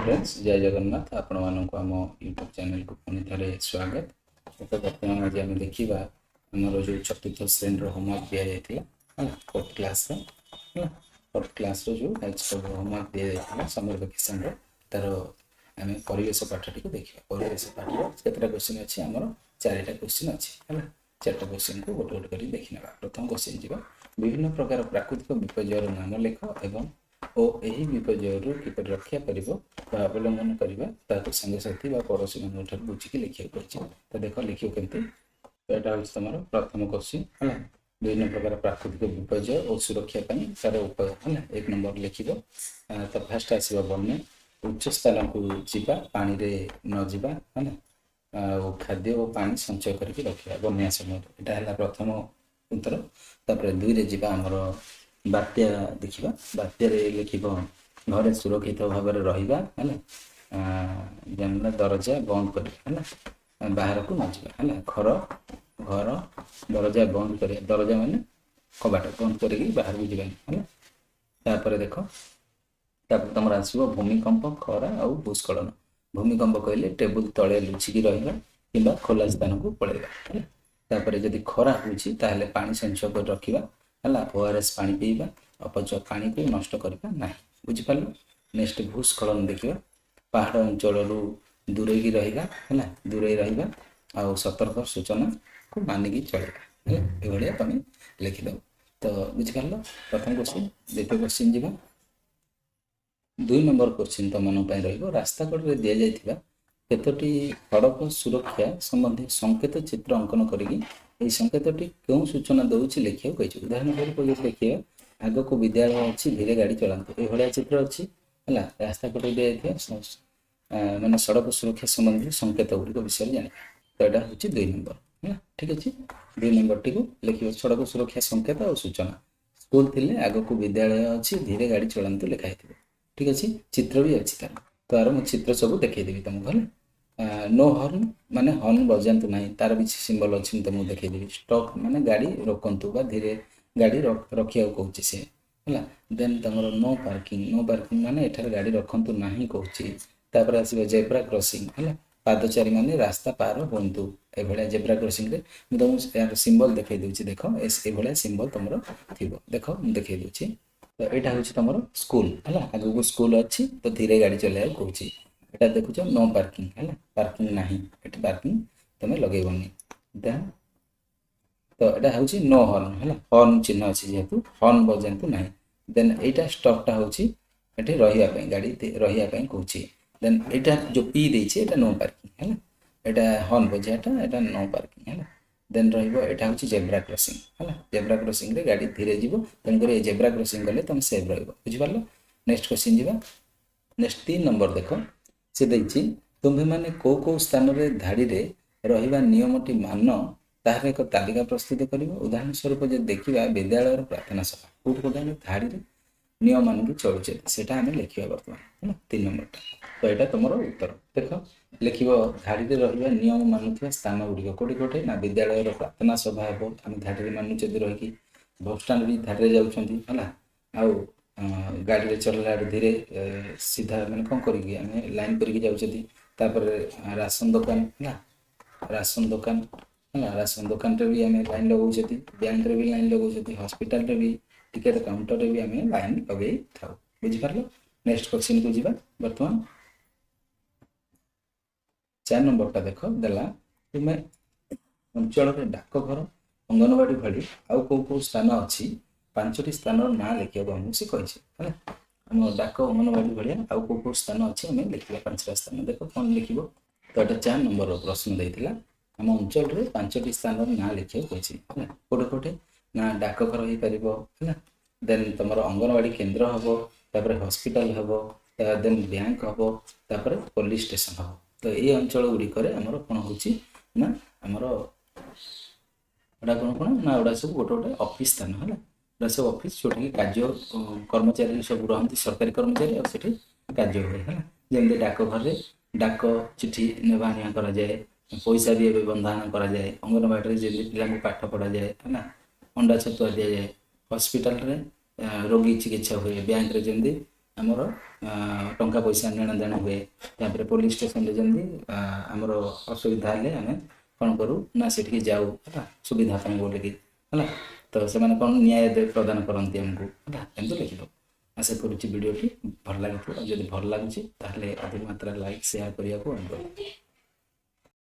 Friends जय जगन्नाथ आपण मानक आम यूट्यूब चैनल को पुणी थे स्वागत। तो बर्तमान आज आम देखा आमर जो चतुर्थ श्रेणी होमवर्क दि जाता है फोर्थ क्लास फोर्थ क्लास जो होमवर्क दि जाता समर वेकेशन तार आम परिवेश पाठटी को देखा। परिवेश पाठ केतटा क्वेश्चन अच्छी आमर चारिटा क्वेश्चन अच्छी है। चार्टा क्वेश्चन को गोटे गोटे कर देखने। प्रथम क्वेश्चन जी विभिन्न प्रकार प्राकृतिक विपर्यर नाम लेख एवं और यही विपर्यर किपर रक्षा कर अवलम्बन करने सांगसाथी पड़ोशी मान बुझिकी लिखा पड़े। तो देख लिख केमती यहाँ हूँ तुम प्रथम क्वेश्चन है। विभिन्न प्रकार प्राकृतिक विपर्य और सुरक्षा तार उपाय है। एक नंबर लिख तो फास्ट आसवा बन्या उच्च स्थान को जीवा पानी रे न जीवा है। खाद्य और पानी संचय करके रखा बन्या समय यहाँ प्रथम उत्तर। तापर दुई रे जीवा आमर बात्या देखा बात्या लिख घर सुरक्षित भाव रहा है। जानला दरजा बंद कर बाहर को न जावा है। घर घर दरजा बंद कर दरजा माने कबाट बंद कर बाहर को जावानी है। तापर देख तुम आसो भूमिकंप खरा और भूस्खलन। भूमिकंप कहले टेबुल तले लुचिकी रहा कि खोला स्थान को पलैया है। तापर जदि खरा होची ताहले पानी संचय कर रखा है। ओआरएस पानी पीवा अपच पानी को नष्ट करवा ना बुझिपार। नेक्स्ट भूस्खलन देखा पहाड़ अंचल दूरे रहा है। दूरे रहा आ सतर्क सूचना को मानिकी चलेगा ये तुम लिखिद। तो बुझिपार प्रथम क्वेश्चन। द्वितीय क्वेश्चन जी दुई नंबर क्वेश्चन तुम मन रास्ता कड़े दि जाइए केतोटी सड़क सुरक्षा संबंधी संकेत चित्र अंकन करी संकेतटी क्यों सूचना दूसरी लिखा कही। उदाहरण पर देखिए आग को विद्यालय अच्छी धीरे गाड़ी चलाते ये चित्र अच्छी है। रास्ता कड़े दि जाइए माने सड़क सुरक्षा संबंधी संकेत गुड़िक विषय जाना। तो यहाँ हूँ दुई नंबर है। ठीक अच्छे दुई नंबर टी लिख सड़क सुरक्षा संकेत और सूचना स्कूल थी आग को विद्यालय अच्छी धीरे गाड़ी चलाते लिखाई। ठीक अच्छे चित्र भी अच्छी तार। तो यार मुझे चित्र सब देखदेवी तुमको है। नो हॉर्न माने हॉर्न बजातु ना तार भी सिंबल अच्छी तुमको देखदेवी। स्टॉप माने गाड़ी रोकतु बा धीरे गाड़ी रखा कहूँ से है। देन तुम नो पार्किंग माने एठार गाड़ी रखतु ना कहूँ। आसो जेब्रा क्रॉसिंग है पादचारी माने रास्ता पार हूँ ये जेब्रा क्रॉसिंग रे तुमको यार सिंबल देखई दूसरी। देख ये सिंबल तुम थी देख मुझे देखई दूसरी। तो यहाँ हूँ तुम स्कूल है आग को स्कूल अच्छी तो धीरे गाड़ी चलने कहूँ। यहाँ देखुच नो पार्किंग है पार्किंग ना ये पार्किंग तुम लगेबनी। देन तो यहाँ हूँ नो हॉर्न है हॉर्न चिन्ह अच्छी जेहेतु हॉर्न बजातु ना। देन यहाँ स्टॉपटा हूँ ये रही गाड़ी रही कहूँ। देन यहाँ जो पी देछे ये नो पार्किंग है। यहाँ हॉर्न बजाटा यहाँ नो पार्किंग है। देन रहा हूँ जेब्रा क्रॉसिंग है। जेब्रा क्रॉसिंग रे गाड़ी धीरे जीव तेणुक जेब्रा क्रॉसिंग गले तुम सेफ रुझिपार। नेक्स्ट क्वेश्चन जीवा। नेक्स्ट 3 नंबर देख से देखी तुम्हें माने को स्थान रे धाड़ी रे रहिबा नियमटी मान तार एक तालिका प्रस्तुत कर। उदाहरण स्वरूप जो देखा विद्यालय प्रार्थना सभा कौट कौटे धाड़ी रे नियम मान की चलुचे से लिखा बर्तमान है 3 नंबर। तो यहाँ तुम उत्तर देख लिख धाड़ी रे रहिबा नियम मानुवा स्थान गुड़िक कौटे कौटे ना विद्यालय प्रार्थना सभा हे आम धाड़ी मानुचे रही बस स्टाण भी धाड़ी जाऊँगी है। गाड़ी चलला धीरे सीधा मैंने कौन करें आम लाइन करके जापर राशन दुकान है राशन दुकान है राशन दुकान भी आम लाइन लगाऊँ बैंक रे भी लाइन लगाऊँ हॉस्पिटल रे भी टिकेट काउंटर रे भी आम लाइन लगे था बुझिपार। नेक्स्ट क्वेश्चन को जीवा बर्तमान 4 नंबर टा देख देला तुम्हें अंचल डाकघर अंगनवाड़ी भली आउ कौ स्थान अच्छी 5टी स्थान ना लिखा आमको सी कही। आम डाक अंगनवाड़ी भाया आउ कौ स्थान अच्छी आम लिखा 5टा स्थान देख कौन लिख। तो यहाँ 4 नंबर प्रश्न देता आम अंचल 5टी स्थान ना लिखा कही कौटे कौटे ना डाकघर हो पार है। देन तुम अंगनवाड़ी केन्द्र हम तापर हॉस्पिटल हम देन बैंक हम तापर पुलिस स्टेशन हम। तो ये अंचल गुड़िक आमर कौन हो आमर कौन कौन ना एटा सब गोटे गोटे ऑफिस स्थान है सब ऑफिस जोटि कार्य कर्मचारी सब रहा सरकारी कर्मचारी और कार्य हुए है। जमी डाकघर डाक चिठी नेवानिया कराए पैसा भी एवं बंधान कराए अंगनवाड़ी जमी पिला पाठ पढ़ा जाए है अंडा छतुआ दि जाए हॉस्पिटल रे रोगी चिकित्सा हुए बैंक रे जमी ଆମର ଟଙ୍କା ପଇସା ନେଣଦେଣ ହୁଏ। ତାପରେ ପୋଲିସ ଷ୍ଟେସନରେ ଯେମିତି ଆମର ଅସୁବିଧା ହେଲେ ଆମେ କ'ଣ କରୁ ନା ସେଠିକି ଯାଉ ହେଲା, ସୁବିଧା ପାଇଁ ବୋଲିକି ହେଲା। ତ ସେମାନେ କ'ଣ ନ୍ୟାୟ ପ୍ରଦାନ କରନ୍ତି ଆମକୁ ହେଲା, ଏମିତି ଲେଖିଦେଉ। ଆଶା କରୁଛି ଭିଡ଼ିଓଟି ଭଲ ଲାଗିଥିବ। ଯଦି ଭଲ ଲାଗୁଛି ତାହେଲେ ଅଧିକ ମାତ୍ରାରେ ଲାଇକ୍ ସେୟାର କରିବାକୁ ଅନୁରୋଧ।